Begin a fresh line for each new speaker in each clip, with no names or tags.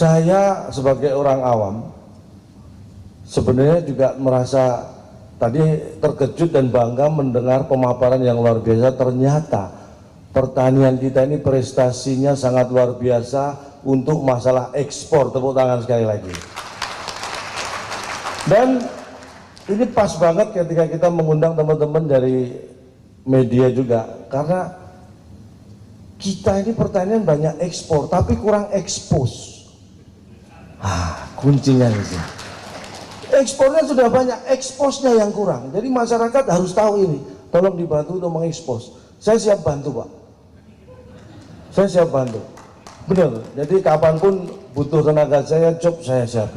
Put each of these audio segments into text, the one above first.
Saya sebagai orang awam sebenarnya juga merasa tadi terkejut dan bangga mendengar pemaparan yang luar biasa. Ternyata pertanian kita ini prestasinya sangat luar biasa untuk masalah ekspor. Tepuk tangan sekali lagi. Dan ini pas banget ketika kita mengundang teman-teman dari media juga, karena kita ini pertanian banyak ekspor tapi kurang ekspos. Kuncinya di sini. Ekspornya sudah banyak, eksposnya yang kurang. Jadi masyarakat harus tahu ini. Tolong dibantu untuk mengekspos. Saya siap bantu, Pak. Saya siap bantu. Benar. Jadi kapanpun butuh tenaga saya, job saya siap.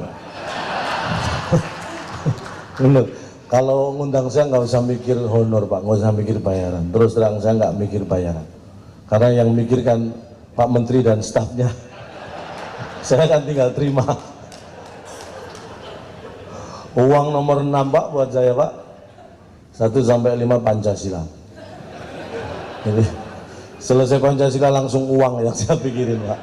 Benar. Kalau ngundang saya nggak usah mikir honor, Pak. Nggak usah mikir bayaran. Terus terang saya nggak mikir bayaran. Karena yang mikirkan Pak Menteri dan stafnya. Saya kan tinggal terima. Uang nomor 6, Pak, buat saya, Pak. 1 sampai 5 Pancasila. Jadi selesai Pancasila langsung uang yang saya pikirin, Pak.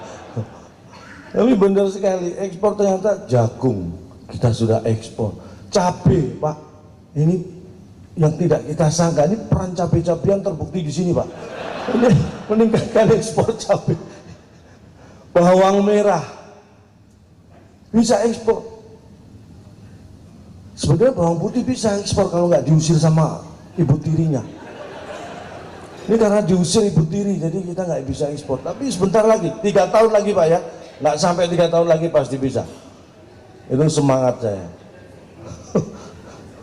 Tapi benar sekali, ekspor ternyata jagung kita sudah ekspor. Cabai, Pak. Ini yang tidak kita sangka, ini peran cabai-cabean terbukti di sini, Pak. Ini meningkatkan ekspor cabai. Bawang merah bisa ekspor. Sebenarnya bawang putih bisa ekspor kalau nggak diusir sama ibu tirinya. Ini karena diusir ibu tiri, jadi kita nggak bisa ekspor. Tapi sebentar lagi, 3 tahun lagi, Pak, ya, nggak sampai 3 tahun lagi pasti bisa. Itu semangat saya.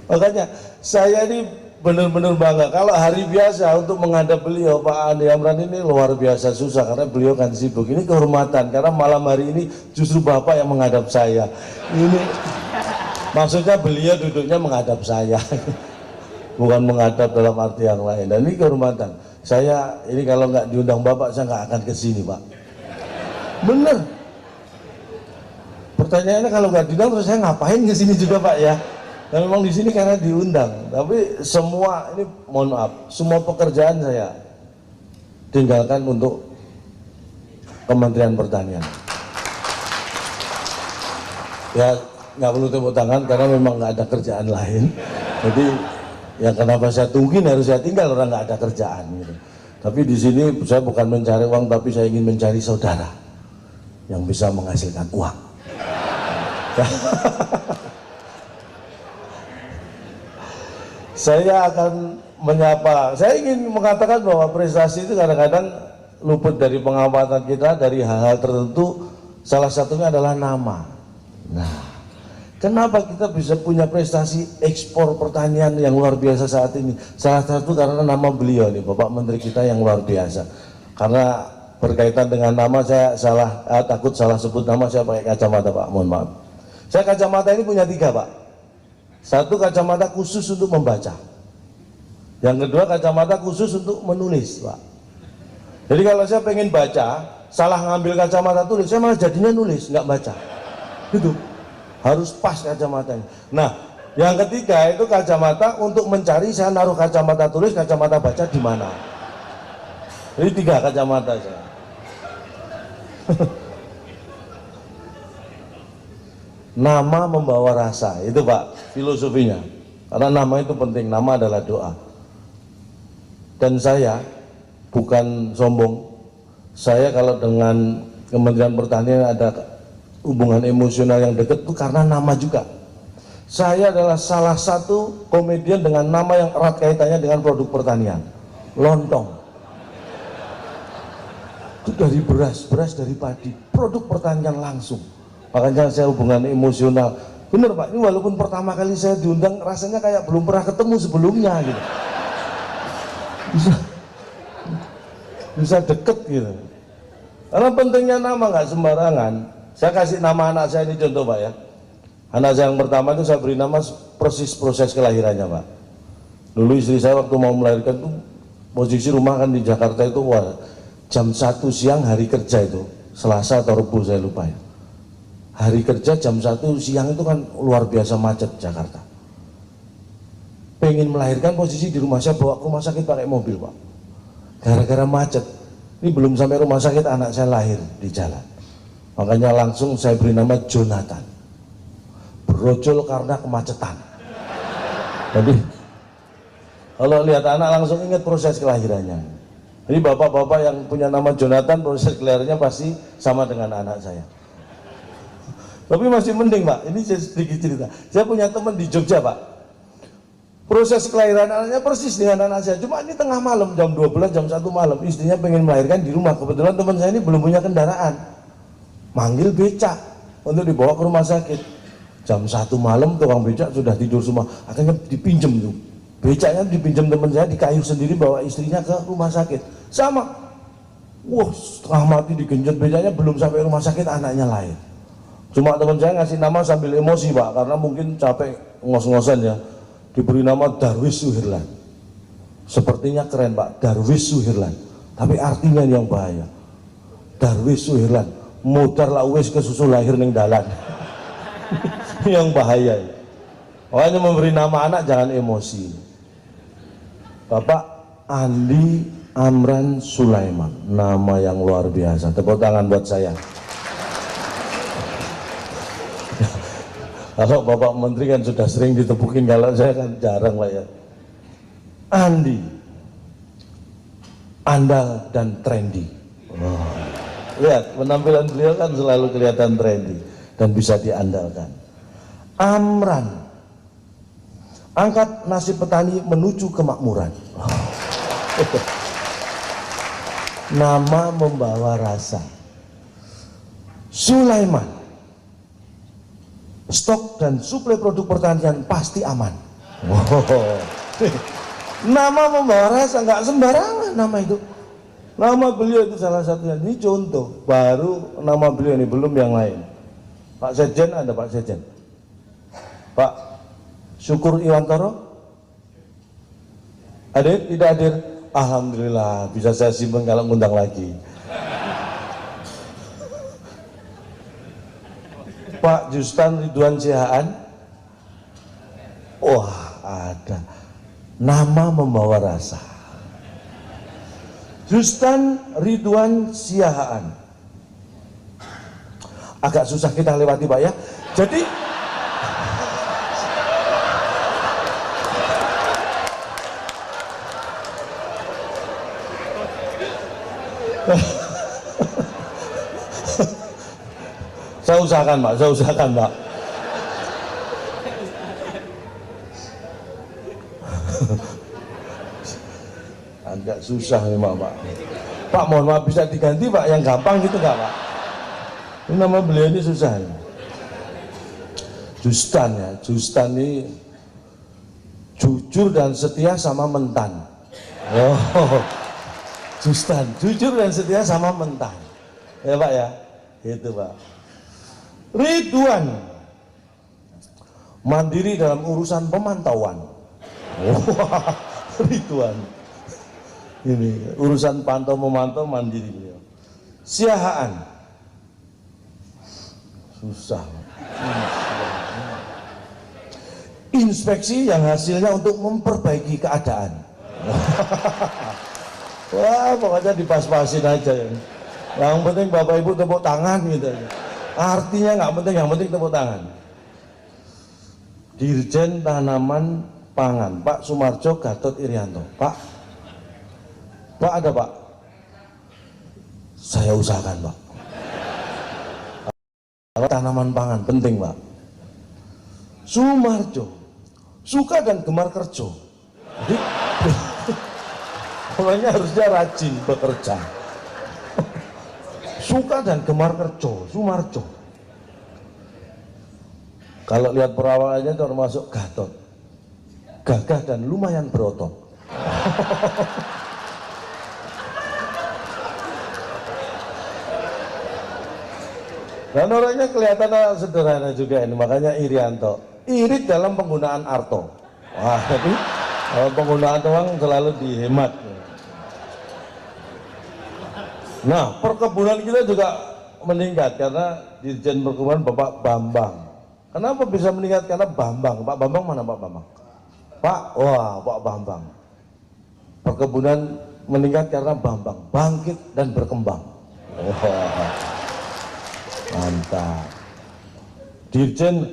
Makanya saya ini benar-benar bangga. Kalau hari biasa untuk menghadap beliau, Pak Andi Amran ini luar biasa susah karena beliau kan sibuk. Ini kehormatan karena malam hari ini justru Bapak yang menghadap saya. Ini maksudnya beliau duduknya menghadap saya, bukan menghadap dalam arti yang lain. Dan ini kehormatan. Saya ini kalau nggak diundang Bapak saya nggak akan kesini, Pak. Bener. Pertanyaannya kalau nggak diundang terus saya ngapain kesini juga, Pak, ya? Dan memang di sini karena diundang, tapi semua ini mohon maaf, semua pekerjaan saya tinggalkan untuk Kementerian Pertanian. Ya nggak perlu tepuk tangan karena memang nggak ada kerjaan lain. Jadi ya kenapa saya tungguin harus saya tinggal orang nggak ada kerjaan gitu. Tapi di sini saya bukan mencari uang, tapi saya ingin mencari saudara yang bisa menghasilkan uang. Saya akan menyapa, saya ingin mengatakan bahwa prestasi itu kadang-kadang luput dari pengamatan kita, dari hal-hal tertentu, salah satunya adalah nama. Nah, kenapa kita bisa punya prestasi ekspor pertanian yang luar biasa saat ini? Salah satu karena nama beliau nih, Bapak Menteri kita yang luar biasa. Karena berkaitan dengan nama, saya takut salah sebut nama, saya pakai kacamata, Pak, mohon maaf. Saya kacamata ini punya 3, Pak. 1 kacamata khusus untuk membaca, yang kedua kacamata khusus untuk menulis, Pak. Jadi kalau saya pengen baca, salah ngambil kacamata tulis, saya malah jadinya nulis, nggak baca. Gitu, harus pas kacamatanya. Nah, yang ketiga itu kacamata untuk mencari, saya naruh kacamata tulis, kacamata baca di mana. Jadi 3 kacamata saya. Nama membawa rasa, itu, Pak, filosofinya. Karena nama itu penting, nama adalah doa. Dan saya bukan sombong, saya kalau dengan Kementerian Pertanian ada hubungan emosional yang dekat itu karena nama juga. Saya adalah salah satu komedian dengan nama yang erat kaitannya dengan produk pertanian, lontong. Itu dari beras dari padi, produk pertanian langsung. Makanya saya hubungan emosional. Bener, Pak, ini walaupun pertama kali saya diundang rasanya kayak belum pernah ketemu sebelumnya gitu. Bisa deket gitu. Karena pentingnya nama nggak sembarangan. Saya kasih nama anak saya ini contoh, Pak, ya. Anak saya yang pertama itu saya beri nama proses kelahirannya, Pak. Dulu istri saya waktu mau melahirkan tuh posisi rumah kan di Jakarta itu jam 1 siang hari kerja itu, Selasa atau Rabu saya lupa ya. Hari kerja jam 1 siang itu kan luar biasa macet Jakarta. Pengen melahirkan posisi di rumah saya, bawa ke rumah sakit pakai mobil, Pak. Gara-gara macet. Ini belum sampai rumah sakit anak saya lahir di jalan. Makanya langsung saya beri nama Jonathan. Brojol karena kemacetan. Jadi kalau lihat anak langsung ingat proses kelahirannya. Jadi bapak-bapak yang punya nama Jonathan, proses kelahirannya pasti sama dengan anak saya. Tapi masih mending Pak, ini saya sedikit cerita. Saya punya teman di Jogja Pak, proses kelahiran anaknya persis dengan anak saya. Cuma ini tengah malam, jam 12, jam 1 malam, istrinya pengen melahirkan di rumah. Kebetulan teman saya ini belum punya kendaraan, manggil becak untuk dibawa ke rumah sakit. Jam 1 malam tukang becak sudah tidur semua, akhirnya dipinjem tuh. Becaknya dipinjam teman saya, dikayuh sendiri bawa istrinya ke rumah sakit. Sama, wah setengah mati digenjot becaknya, belum sampai rumah sakit anaknya lahir. Cuma teman saya ngasih nama sambil emosi Pak, karena mungkin capek ngos-ngosan ya. Diberi nama Darwis Suherlan. Sepertinya keren Pak, Darwis Suherlan. Tapi artinya yang bahaya. Darwis Suherlan, modar lah wis kesusu lahir ning dalan. Yang bahaya. Makanya memberi nama anak jangan emosi. Bapak Andi Amran Sulaiman, nama yang luar biasa. Tepuk tangan buat saya. Kalau Bapak Menteri kan sudah sering ditepukin, kalau saya kan jarang Pak ya. Andi, andal dan trendy. Oh. Lihat penampilan beliau kan selalu kelihatan trendy dan bisa diandalkan. Amran, angkat nasib petani menuju kemakmuran. Oh. Nama membawa rasa. Sulaiman, stok dan suplai produk pertanian pasti aman. Wow. Nama membawa rasa, nggak sembarangan nama itu. Nama beliau itu salah satunya. Ini contoh, baru nama beliau ini, belum yang lain. Pak Sekjen ada Pak Sekjen. Pak Syukur Iwantoro? Hadir? Tidak hadir? Alhamdulillah, bisa saya simpan kalau ngundang lagi. Pak Justan Ridwan Sihaan? Wah, ada. Nama membawa rasa. Justan Ridwan Sihaan. Agak susah kita lewati Pak ya. Jadi saya usahakan Pak, saya usahakan Pak. Agak susah memang Pak. Pak mohon maaf bisa diganti Pak yang gampang gitu nggak Pak? Ini nama beliau ini susah ya. Justan ya, Justan ini jujur dan setia sama mentan. Oh, Justan, jujur dan setia sama mentan. Ya Pak ya, itu Pak. Ridwan, mandiri dalam urusan pemantauan. Oh, Ridwan, ini urusan pantau memantau mandiri beliau. Siahaan, susah. Inspeksi yang hasilnya untuk memperbaiki keadaan. Wah, pokoknya dipas-pasin aja ya. Yang penting Bapak Ibu tepuk tangan gitu aja. Artinya nggak penting, yang penting tepuk tangan. Dirjen Tanaman Pangan, Pak Sumarjo Gatot Irianto. Pak ada Pak? Saya usahakan Pak. Tanaman pangan penting Pak. Sumarjo, suka dan gemar kerja. Jadi, pokoknya harusnya rajin bekerja. Suka dan gemar kerja, Sumarjo. Kalau lihat perawakannya termasuk Gatot, gagah dan lumayan berotot. Dan orangnya kelihatan sederhana juga ini, makanya Irianto. Irit dalam penggunaan arto. Wah, tapi penggunaan uang selalu dihemat. Nah, perkebunan kita juga meningkat karena Dirjen Perkebunan Bapak Bambang. Kenapa bisa meningkat? Karena Bambang. Pak Bambang mana Pak Bambang? Pak Bambang. Perkebunan meningkat karena Bambang bangkit dan berkembang. Mantap. Dirjen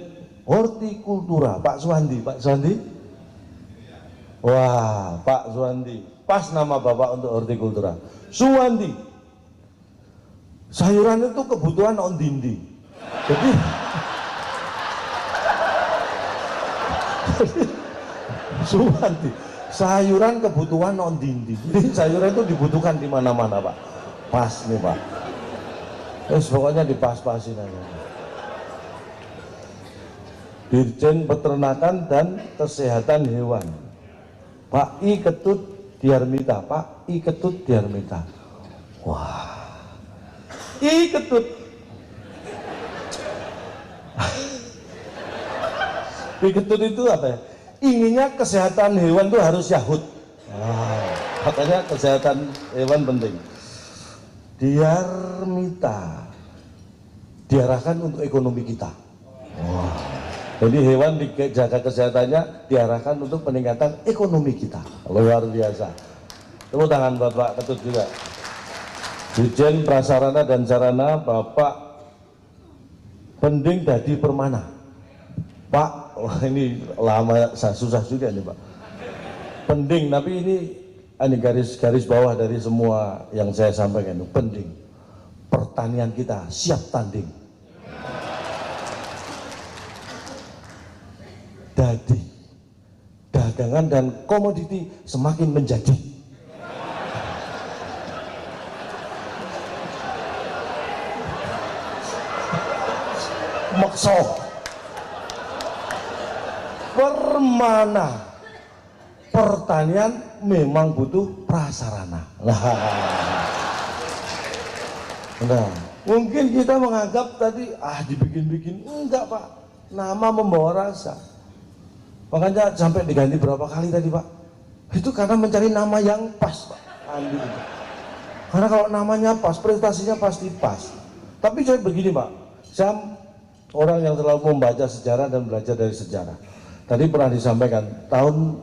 Hortikultura, Pak Suwandi. Pak Suwandi? Wah, Pak Suwandi. Pas nama Bapak untuk hortikultura. Suwandi. Sayuran itu kebutuhan on dindi. Jadi Suwandi. Sayuran kebutuhan on dindi. Jadi sayuran itu dibutuhkan di mana-mana, Pak. Pas nih, Pak. Pokoknya dipas-pasin aja. Dirjen Peternakan dan Kesehatan Hewan, Pak I Ketut Diarmita. Pak I Ketut Diarmita. Wah, I Ketut. I Ketut itu apa ya? Inginnya kesehatan hewan itu harus yahut. Makanya kesehatan hewan penting. Diarmita, diarahkan untuk ekonomi kita. Jadi hewan dijaga kesehatannya, diarahkan untuk peningkatan ekonomi kita. Luar biasa. Tepuk tangan Bapak Ketut juga. Dirjen Prasarana dan Sarana, Bapak Pending Dadi Permana. Pak, wah ini lama, susah juga nih Pak. Pending, tapi ini garis bawah dari semua yang saya sampaikan. Pending, pertanian kita siap tanding. Dadi, dagangan dan komoditi semakin menjadi. Makso, Permana, pertanian memang butuh prasarana. Nah, mungkin kita menganggap tadi dibikin-bikin, enggak Pak, nama membawa rasa. Makanya sampai diganti berapa kali tadi Pak? Itu karena mencari nama yang pas Pak. Andi itu. Karena kalau namanya pas, prestasinya pasti pas. Tapi saya begini Pak, saya orang yang selalu membaca sejarah dan belajar dari sejarah. Tadi pernah disampaikan tahun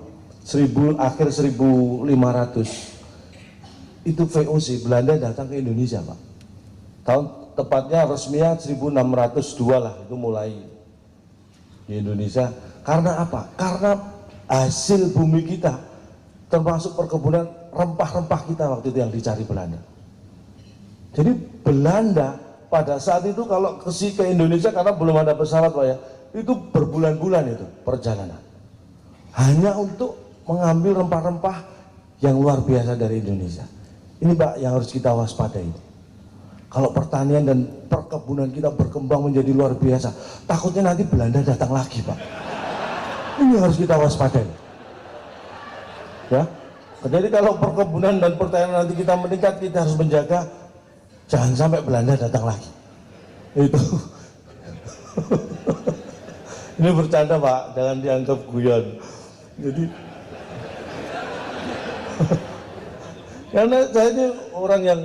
akhir 1500 itu VOC Belanda datang ke Indonesia Pak. Tahun tepatnya resminya 1602 lah itu mulai di Indonesia. Karena apa? Karena hasil bumi kita termasuk perkebunan rempah-rempah kita waktu itu yang dicari Belanda. Jadi Belanda pada saat itu kalau ke Indonesia karena belum ada pesawat Pak ya, itu berbulan-bulan itu perjalanan. Hanya untuk mengambil rempah-rempah yang luar biasa dari Indonesia. Ini Pak yang harus kita waspadai. Kalau pertanian dan perkebunan kita berkembang menjadi luar biasa, takutnya nanti Belanda datang lagi Pak. Ini harus kita waspadai. Ya. Jadi kalau perkebunan dan pertanian nanti kita meningkat, kita harus menjaga jangan sampai Belanda datang lagi. Itu. Ini bercanda Pak, jangan dianggap guyon. Jadi karena saya ini orang yang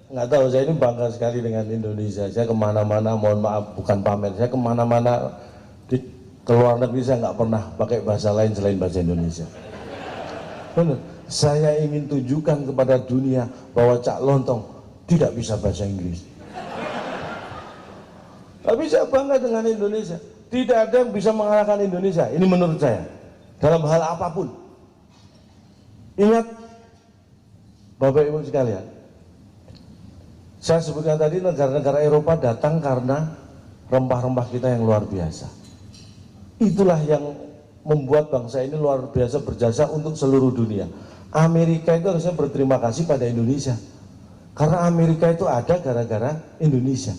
nggak tahu, saya ini bangga sekali dengan Indonesia. Saya kemana-mana, mohon maaf bukan pamer, saya kemana-mana ke luar negeri saya nggak pernah pakai bahasa lain selain bahasa Indonesia. Benar. Saya ingin tunjukkan kepada dunia bahwa Cak Lontong tidak bisa bahasa Inggris. Tapi saya bangga dengan Indonesia. Tidak ada yang bisa mengalahkan Indonesia. Ini menurut saya. Dalam hal apapun. Ingat, Bapak Ibu sekalian. Saya sebutkan tadi negara-negara Eropa datang karena rempah-rempah kita yang luar biasa. Itulah yang membuat bangsa ini luar biasa berjasa untuk seluruh dunia. Amerika itu harusnya berterima kasih pada Indonesia. Karena Amerika itu ada gara-gara Indonesia.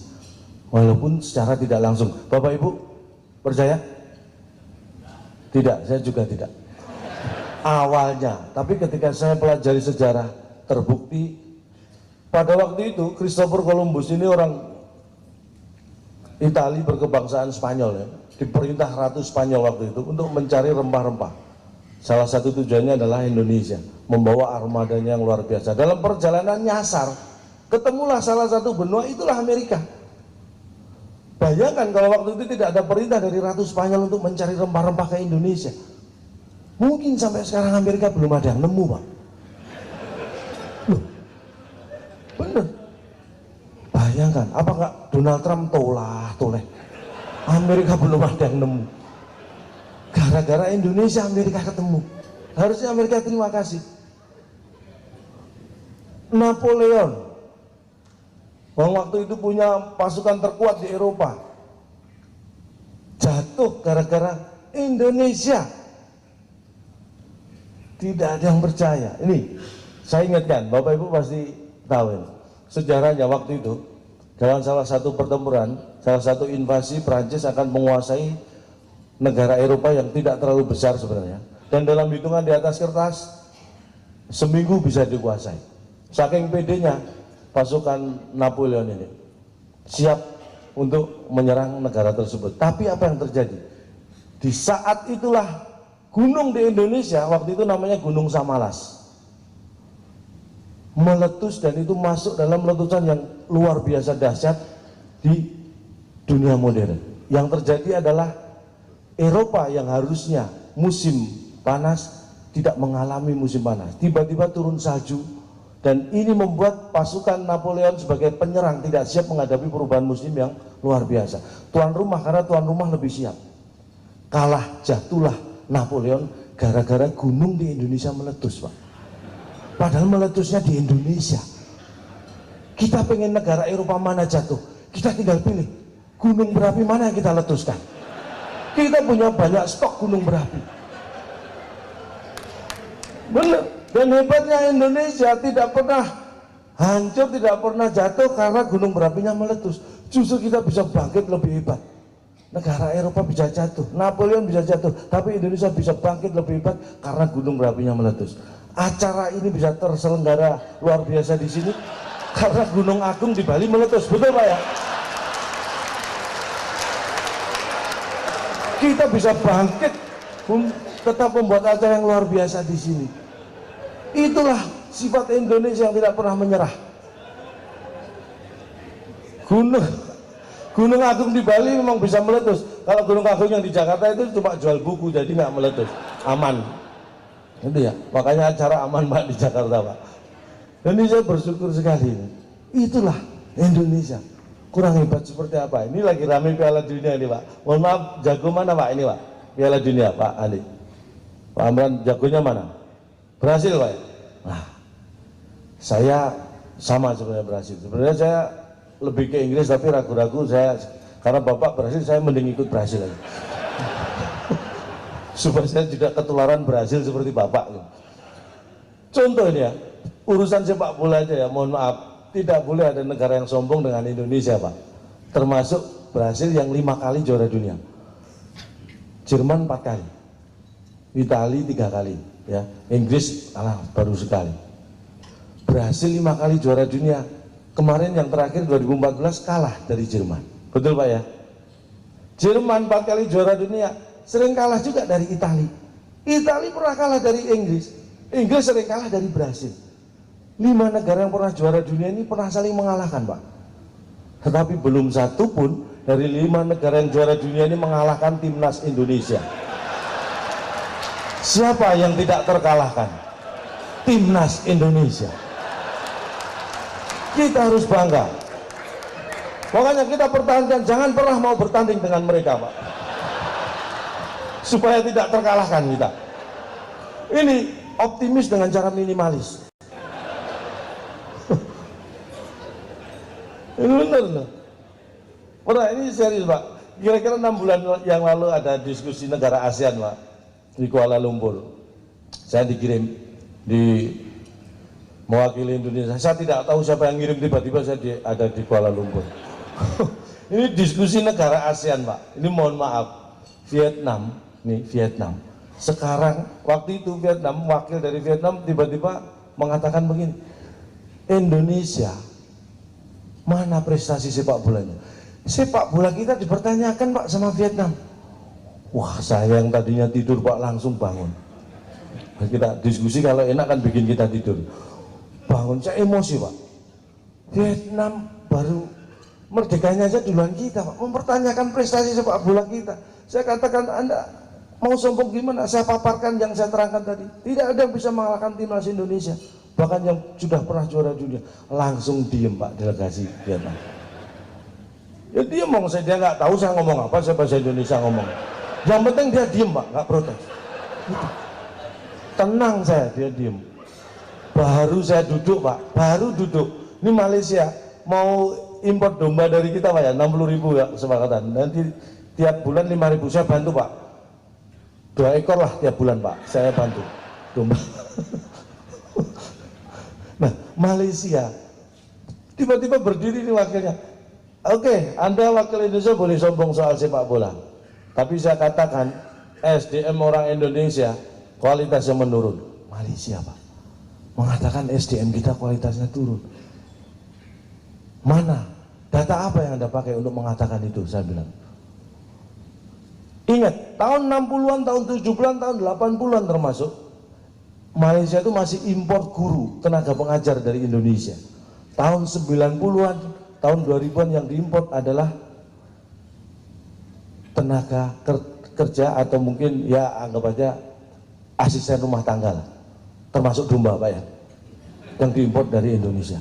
Walaupun secara tidak langsung. Bapak Ibu percaya? Tidak, saya juga tidak. Awalnya, tapi ketika saya pelajari sejarah, terbukti pada waktu itu Christopher Columbus ini orang Itali berkebangsaan Spanyol ya. Diperintah Ratu Spanyol waktu itu untuk mencari rempah-rempah. Salah satu tujuannya adalah Indonesia, membawa armadanya yang luar biasa. Dalam perjalanan nyasar, ketemulah salah satu benua, itulah Amerika. Bayangkan kalau waktu itu tidak ada perintah dari Ratu Spanyol untuk mencari rempah-rempah ke Indonesia. Mungkin sampai sekarang Amerika belum ada yang nemu, Pak. Loh, bener. Bayangkan, apa enggak Donald Trump toleh. Amerika belum ada yang nemu. Gara-gara Indonesia Amerika ketemu. Harusnya Amerika terima kasih. Napoleon, waktu itu punya pasukan terkuat di Eropa, jatuh gara-gara Indonesia. Tidak ada yang percaya. Ini saya ingatkan, Bapak Ibu pasti tahu ini. Sejarahnya waktu itu dalam salah satu pertempuran, salah satu invasi, Prancis akan menguasai negara Eropa yang tidak terlalu besar sebenarnya, dan dalam hitungan di atas kertas seminggu bisa dikuasai. Saking pedenya pasukan Napoleon ini siap untuk menyerang negara tersebut. Tapi apa yang terjadi? Di saat itulah gunung di Indonesia, waktu itu namanya Gunung Samalas, meletus, dan itu masuk dalam letusan yang luar biasa dahsyat di dunia modern. Yang terjadi adalah Eropa yang harusnya musim panas tidak mengalami musim panas, tiba-tiba turun salju, dan ini membuat pasukan Napoleon sebagai penyerang tidak siap menghadapi perubahan musim yang luar biasa. Tuan rumah, karena tuan rumah lebih siap, kalah, jatuhlah Napoleon gara-gara gunung di Indonesia meletus, Pak. Padahal meletusnya di Indonesia. Kita pengen negara Eropa mana jatuh, kita tinggal pilih gunung berapi mana yang kita letuskan. Kita punya banyak stok gunung berapi. Benar. Dan hebatnya Indonesia tidak pernah hancur, tidak pernah jatuh karena gunung berapinya meletus. Justru kita bisa bangkit lebih hebat. Negara Eropa bisa jatuh, Napoleon bisa jatuh, tapi Indonesia bisa bangkit lebih hebat karena gunung berapinya meletus. Acara ini bisa terselenggara luar biasa di sini karena Gunung Agung di Bali meletus, betul Pak ya? Kita bisa bangkit, tetap membuat acara yang luar biasa di sini. Itulah sifat Indonesia yang tidak pernah menyerah. Gunung Agung di Bali memang bisa meletus. Kalau Gunung Agung yang di Jakarta itu cuma jual buku, jadi nggak meletus, aman. Itu ya, makanya acara aman Pak di Jakarta Pak. Dan ini saya bersyukur sekali. Itulah Indonesia. Kurang hebat seperti apa? Ini lagi rame Piala Dunia ini Pak. Mohon maaf, jago mana Pak ini Pak? Piala Dunia Pak Ali. Pak Amran, jagonya mana? Brasil Pak. Nah, saya sama sebenarnya Brasil. Sebenarnya saya lebih ke Inggris, tapi ragu-ragu saya, karena Bapak Brasil, saya mending ikut Brasil aja. Supaya saya tidak ketularan Brasil seperti Bapak. Contoh ini ya, urusan sepak bola aja ya, mohon maaf, tidak boleh ada negara yang sombong dengan Indonesia Pak. Termasuk Brasil yang 5 kali juara dunia, Jerman 4 kali, Italia 3 kali, ya, Inggris baru sekali. Brasil 5 kali juara dunia. Kemarin yang terakhir 2014 kalah dari Jerman, betul Pak ya? Jerman 4 kali juara dunia, sering kalah juga dari Italia. Italia pernah kalah dari Inggris, Inggris sering kalah dari Brasil. 5 negara yang pernah juara dunia ini pernah saling mengalahkan Pak. Tetapi belum satu pun dari 5 negara yang juara dunia ini mengalahkan timnas Indonesia. Siapa yang tidak terkalahkan? Timnas Indonesia. Kita harus bangga. Makanya kita pertahankan, jangan pernah mau bertanding dengan mereka Pak, supaya tidak terkalahkan kita. Ini optimis dengan cara minimalis. Ini benar loh. Pernah, ini serius Pak. Kira-kira 6 bulan yang lalu ada diskusi negara ASEAN Pak di Kuala Lumpur. Saya dikirim di mewakili Indonesia. Saya tidak tahu siapa yang ngirim, tiba-tiba saya ada di Kuala Lumpur. Ini diskusi negara ASEAN Pak. Ini mohon maaf, Vietnam, nih Vietnam. Sekarang waktu itu Vietnam, wakil dari Vietnam tiba-tiba mengatakan begini, Indonesia mana prestasi sepak bolanya? Sepak bola kita dipertanyakan Pak sama Vietnam. Wah, saya yang tadinya tidur Pak langsung bangun. Kita diskusi, kalau enak kan bikin kita tidur. Bangun, saya emosi Pak. Vietnam baru merdekanya aja duluan kita Pak, mempertanyakan prestasi sepak bola kita. Saya katakan, Anda mau sombong gimana? Saya paparkan yang saya terangkan tadi. Tidak ada yang bisa mengalahkan timnas Indonesia, bahkan yang sudah pernah juara dunia. Langsung diem Pak delegasi Vietnam. Ya dia ngomong, dia nggak tahu saya ngomong apa, saya bahasa Indonesia ngomong. Yang penting dia diem Pak, nggak protes. Gitu. Tenang saya, dia diem. Baru saya duduk Pak, baru duduk. Ini Malaysia mau impor domba dari kita Pak ya, 60.000 ya kesepakatan. Nanti tiap bulan 5.000 saya bantu Pak. 2 ekor lah tiap bulan Pak, saya bantu domba. Nah Malaysia tiba-tiba berdiri ini wakilnya. Oke, Anda wakil Indonesia boleh sombong soal sepak bola, tapi saya katakan SDM orang Indonesia kualitasnya menurun. Malaysia Pak mengatakan SDM kita kualitasnya turun. Mana? Data apa yang Anda pakai untuk mengatakan itu? Saya bilang. Ingat, tahun 60-an, tahun 70-an, tahun 80-an termasuk, Malaysia itu masih impor guru, tenaga pengajar dari Indonesia. Tahun 90-an, tahun 2000-an yang diimpor adalah tenaga kerja atau mungkin ya anggap aja asisten rumah tangga lah. Termasuk domba Pak ya, yang diimpor dari Indonesia.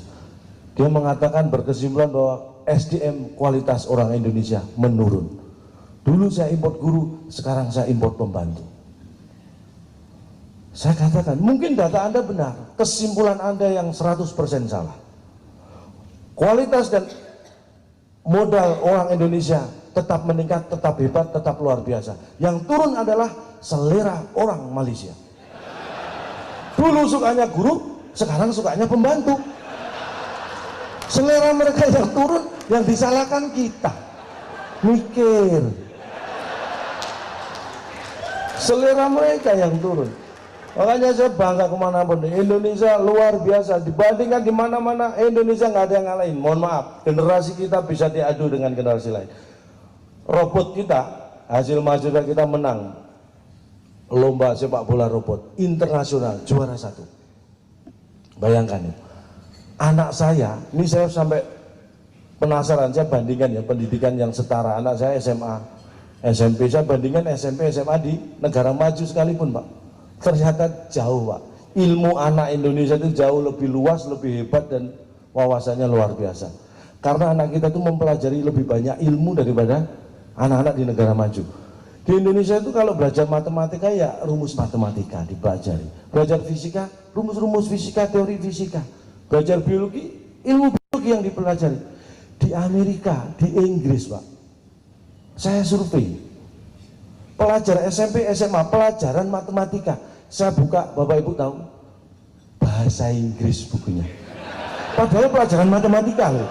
Dia mengatakan berkesimpulan bahwa SDM kualitas orang Indonesia menurun. Dulu saya impor guru, sekarang saya impor pembantu. Saya katakan, mungkin data Anda benar, kesimpulan Anda yang 100% salah. Kualitas dan modal orang Indonesia tetap meningkat, tetap hebat, tetap luar biasa. Yang turun adalah selera orang Malaysia. Dulu sukanya guru, sekarang sukanya pembantu. Selera mereka yang turun, yang disalahkan kita. Mikir. Selera mereka yang turun. Makanya saya bangga kemanapun. Indonesia luar biasa. Dibandingkan di mana-mana, Indonesia nggak ada yang ngalahin. Mohon maaf, generasi kita bisa diadu dengan generasi lain. Robot kita, hasil mahasiswa kita menang lomba sepak bola robot internasional, juara 1. Bayangkan ya. Anak saya, ini saya sampai penasaran, saya bandingkan ya pendidikan yang setara. Anak saya SMA, SMP, saya bandingkan SMP, SMA di negara maju sekalipun Pak. Ternyata jauh Pak. Ilmu anak Indonesia itu jauh lebih luas, lebih hebat dan wawasannya luar biasa. Karena anak kita itu mempelajari lebih banyak ilmu daripada anak-anak di negara maju. Di Indonesia itu kalau belajar matematika ya rumus matematika dipelajari. Belajar fisika, rumus-rumus fisika, teori fisika. Belajar biologi, ilmu biologi yang dipelajari. Di Amerika, di Inggris Pak, saya survei pelajar SMP, SMA, pelajaran matematika, saya buka, Bapak Ibu tahu, bahasa Inggris bukunya. Padahal pelajaran matematika loh.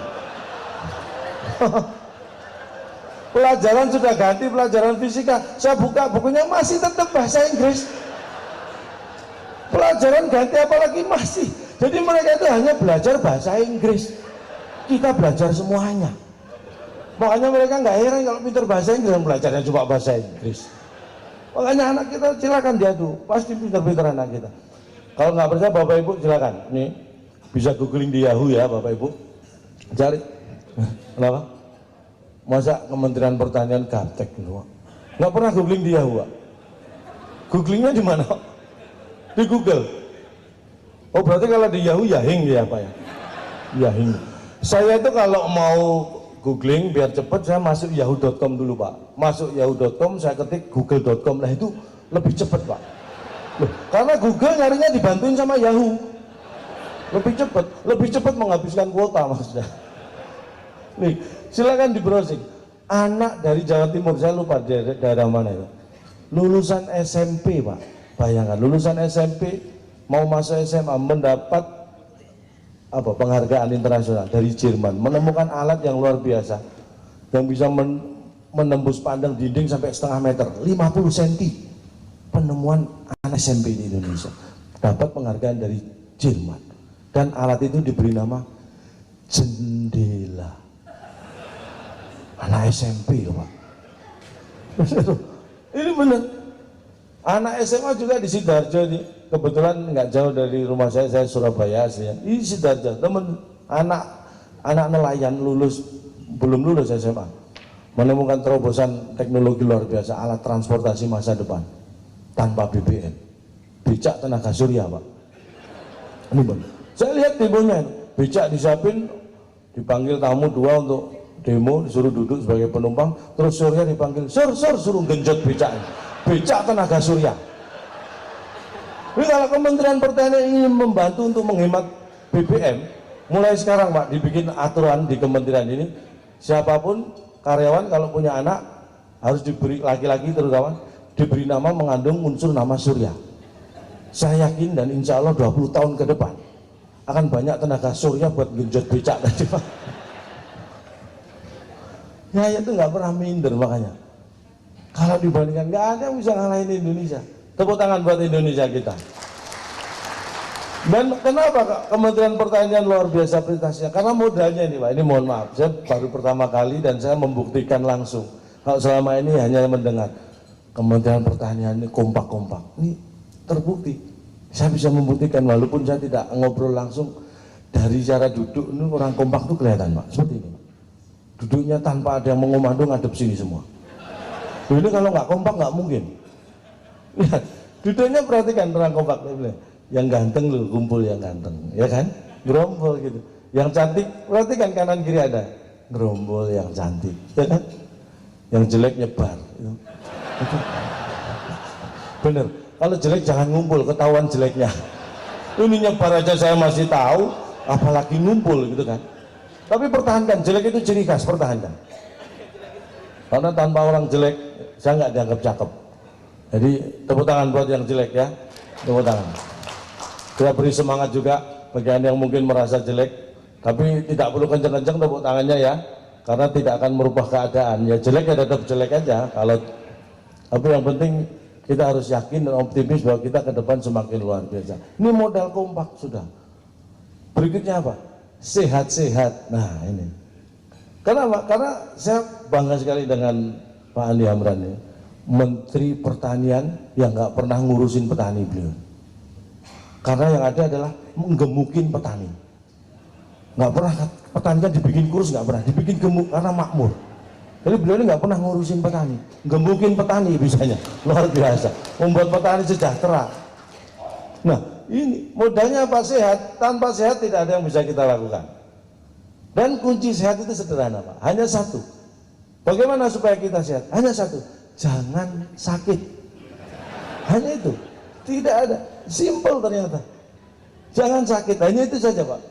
Pelajaran sudah ganti, pelajaran fisika, saya buka bukunya masih tetap bahasa Inggris. Pelajaran ganti apalagi masih. Jadi mereka itu hanya belajar bahasa Inggris. Kita belajar semuanya. Makanya mereka nggak heran kalau pintar bahasa Inggris dan belajarnya cuma bahasa Inggris. Makanya anak kita silakan diadu, pasti pintar-pintar anak kita. Kalau nggak percaya Bapak Ibu silakan. Nih bisa googling di Yahoo ya Bapak Ibu. Cari. Kenapa? Masa Kementerian Pertanian gaptek gitu? Nggak pernah googling di Yahoo. Googlingnya di mana? Di Google. Oh berarti kalau di Yahoo Yahing ya Pak ya? Yahing. Saya itu kalau mau googling biar cepat saya masuk yahoo.com dulu Pak. Masuk yahoo.com saya ketik google.com, nah itu lebih cepat Pak. Loh, karena Google nyarinya dibantuin sama Yahoo. Lebih cepat menghabiskan kuota maksudnya. Nih, silakan di browsing. Anak dari Jawa Timur, saya lupa daerah mana itu. Lulusan SMP Pak. Bayangkan lulusan SMP mau masuk SMA mendapat penghargaan internasional dari Jerman, menemukan alat yang luar biasa yang bisa menembus pandang dinding sampai setengah meter, 50 cm. Penemuan anak SMP di Indonesia dapat penghargaan dari Jerman dan alat itu diberi nama jendela. Anak SMP loh Pak. Ini benar. Anak SMA juga di Sidoarjo nih. Kebetulan nggak jauh dari rumah saya Surabaya aslinya. Ini Sidoarjo, temen anak nelayan belum lulus SMA, menemukan terobosan teknologi luar biasa, alat transportasi masa depan tanpa BBM, becak tenaga surya Pak. Ini benar. Saya lihat demonya, becak disiapin, dipanggil tamu 2 untuk demo disuruh duduk sebagai penumpang, terus Surya dipanggil, sur suruh genjot becak, becak tenaga Surya. Jadi kalau Kementerian Pertanian ingin membantu untuk menghemat BBM, mulai sekarang Pak dibikin aturan di kementerian ini, siapapun karyawan kalau punya anak harus diberi, laki-laki terutama, diberi nama mengandung unsur nama Surya. Saya yakin dan insya Allah 20 tahun ke depan akan banyak tenaga Surya buat genjot becak tadi Pak. Ya itu nggak pernah minder, makanya kalau dibandingkan nggak ada yang bisa ngalahin Indonesia. Tepuk tangan buat Indonesia kita. Dan kenapa Kementerian Pertanian luar biasa prestasinya? Karena modalnya ini Pak, ini mohon maaf, saya baru pertama kali dan saya membuktikan langsung. Kalau selama ini hanya mendengar Kementerian Pertanian ini kompak-kompak, ini terbukti. Saya bisa membuktikan walaupun saya tidak ngobrol langsung, dari cara duduk ini orang kompak itu kelihatan Pak, seperti ini. Duduknya tanpa ada yang mengomando ngadep sini semua. Ini kalau nggak kompak nggak mungkin. Lihat, duduknya perhatikan orang kompak. Yang ganteng loh, kumpul yang ganteng, ya kan? Gerombol gitu. Yang cantik, perhatikan kanan kiri ada. Gerombol yang cantik, ya kan? Yang jelek nyebar. Bener, kalau jelek jangan ngumpul, ketahuan jeleknya. Ini nyebar aja saya masih tahu, apalagi ngumpul gitu kan. Tapi pertahankan, jelek itu ciri khas, pertahankan. Karena tanpa orang jelek, saya nggak dianggap cakep. Jadi tepuk tangan buat yang jelek ya, tepuk tangan. Saya beri semangat juga bagi yang mungkin merasa jelek, tapi tidak perlu kenceng-kenceng tepuk tangannya ya, karena tidak akan merubah keadaan. Ya jelek ya tetap jelek aja. Tapi yang penting kita harus yakin dan optimis bahwa kita ke depan semakin luar biasa. Ini modal kompak sudah. Berikutnya apa? Sehat-sehat. Nah ini. Kenapa? Karena saya bangga sekali dengan Pak Andi Amran ini, Menteri Pertanian yang nggak pernah ngurusin petani beliau. Karena yang ada adalah menggemukin petani. Nggak pernah petani kan dibikin kurus, nggak pernah dibikin gemuk karena makmur. Jadi beliau ini nggak pernah ngurusin petani, gemukin petani bisanya, luar biasa, membuat petani sejahtera. Nah ini modalnya apa? Sehat. Tanpa sehat tidak ada yang bisa kita lakukan. Dan kunci sehat itu sederhana Pak, hanya satu. Bagaimana supaya kita sehat? Hanya satu, jangan sakit. Hanya itu, tidak ada. Simple ternyata. Jangan sakit, hanya itu saja Pak.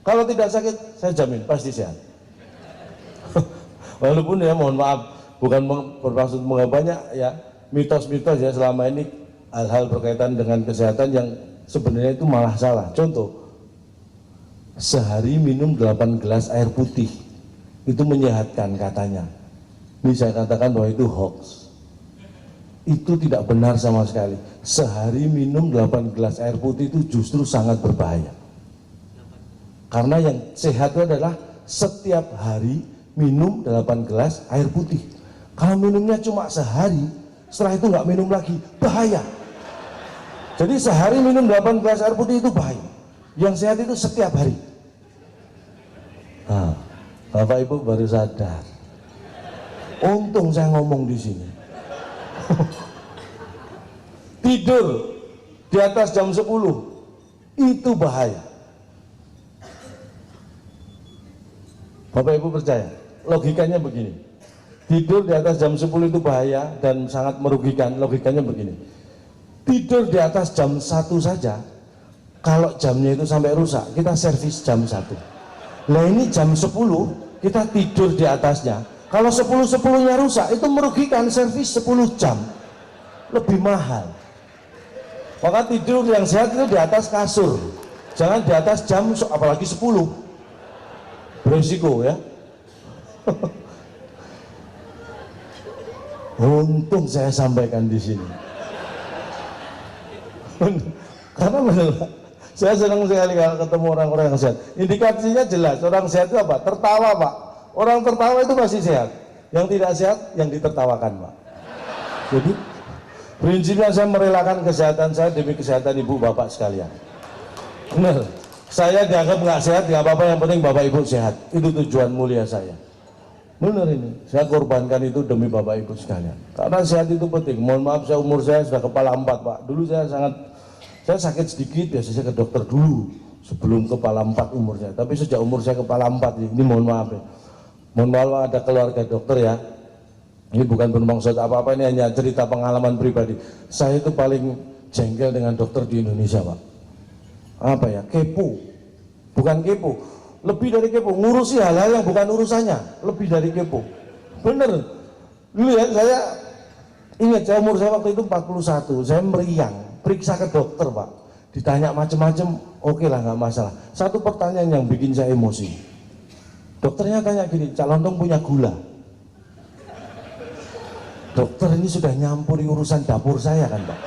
Kalau tidak sakit, saya jamin pasti sehat. Walaupun ya mohon maaf, bukan bermaksud banyak ya mitos-mitos ya selama ini hal-hal berkaitan dengan kesehatan yang sebenarnya itu malah salah. Contoh, sehari minum 8 gelas air putih itu menyehatkan katanya. Ini saya katakan bahwa itu hoax. Itu tidak benar sama sekali. Sehari minum 8 gelas air putih itu justru sangat berbahaya. Karena yang sehat itu adalah setiap hari minum 8 gelas air putih. Kalau minumnya cuma sehari, setelah itu nggak minum lagi, bahaya. Jadi sehari minum 8 gelas air putih itu bahaya. Yang sehat itu setiap hari. Nah, Bapak Ibu baru sadar. Untung saya ngomong di sini. Tidur di atas jam 10 itu bahaya. Bapak Ibu percaya? Logikanya begini. Tidur di atas jam 10 itu bahaya dan sangat merugikan. Logikanya begini. Tidur di atas jam 1 saja, kalau jamnya itu sampai rusak, kita servis jam 1. Nah ini jam 10 kita tidur di atasnya. Kalau 10-10-nya rusak, itu merugikan, servis 10 jam. Lebih mahal. Maka tidur yang sehat itu di atas kasur, jangan di atas jam, apalagi 10. Berisiko ya. Untung saya sampaikan di sini. Karena benar, saya senang sekali kalau ketemu orang-orang yang sehat. Indikasinya jelas, orang sehat itu apa? Tertawa Pak. Orang tertawa itu pasti sehat. Yang tidak sehat, yang ditertawakan Pak. Jadi prinsipnya saya merelakan kesehatan saya demi kesehatan ibu bapak sekalian. Benar, saya dianggap nggak sehat, nggak apa-apa, yang penting bapak ibu sehat. Itu tujuan mulia saya. Benar ini, saya korbankan itu demi bapak ibu sekalian. Karena sehat itu penting. Mohon maaf, saya umur saya sudah kepala 4 Pak. Dulu saya sakit sedikit, biasanya ke dokter dulu sebelum kepala 4 umur saya. Tapi sejak umur saya kepala 4 ini mohon maaf ya. Mohon maaf ada keluarga dokter ya. Ini bukan bermaksud apa-apa, ini hanya cerita pengalaman pribadi. Saya itu paling jengkel dengan dokter di Indonesia, Pak. Apa ya? Kepo. Bukan kepo. Lebih dari kepo, ngurusi hal-hal yang bukan urusannya. Lebih dari kepo. Bener. Dulu ya, saya ingat saya umur saya waktu itu 41, saya meriang, periksa ke dokter, Pak. Ditanya macam-macam, oke lah, nggak masalah. Satu pertanyaan yang bikin saya emosi. Dokternya tanya gini, Cak Lontong punya gula? Dokter ini sudah nyampuri urusan dapur saya kan, Pak.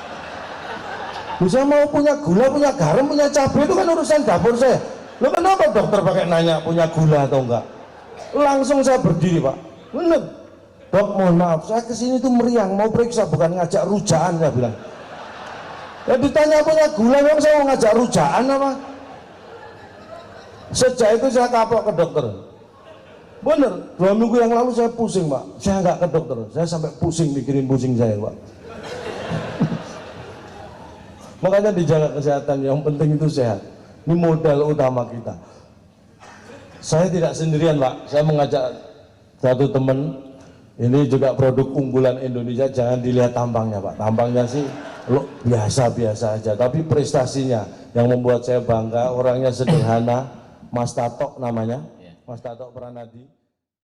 Saya mau punya gula, punya garam, punya cabai, itu kan urusan dapur saya. Lo kenapa dokter pakai nanya punya gula atau enggak? Langsung saya berdiri, Pak. Bener. Dok, mohon maaf, saya kesini tuh meriang, mau periksa, bukan ngajak rujaan, saya bilang. Ya ditanya punya gula, memang saya mau ngajak rujaan apa? Sejak itu saya kapok ke dokter. Bener, 2 minggu yang lalu saya pusing, Pak. Saya nggak ke dokter, saya sampai pusing mikirin pusing saya, Pak. Makanya dijaga kesehatan, yang penting itu sehat. Ini modal utama kita. Saya tidak sendirian, Pak. Saya mengajak satu teman, ini juga produk unggulan Indonesia, jangan dilihat tampangnya, Pak. Tampangnya sih biasa-biasa aja, tapi prestasinya yang membuat saya bangga, orangnya sederhana, Mas Tatok namanya, Mas Tatok Pranadi.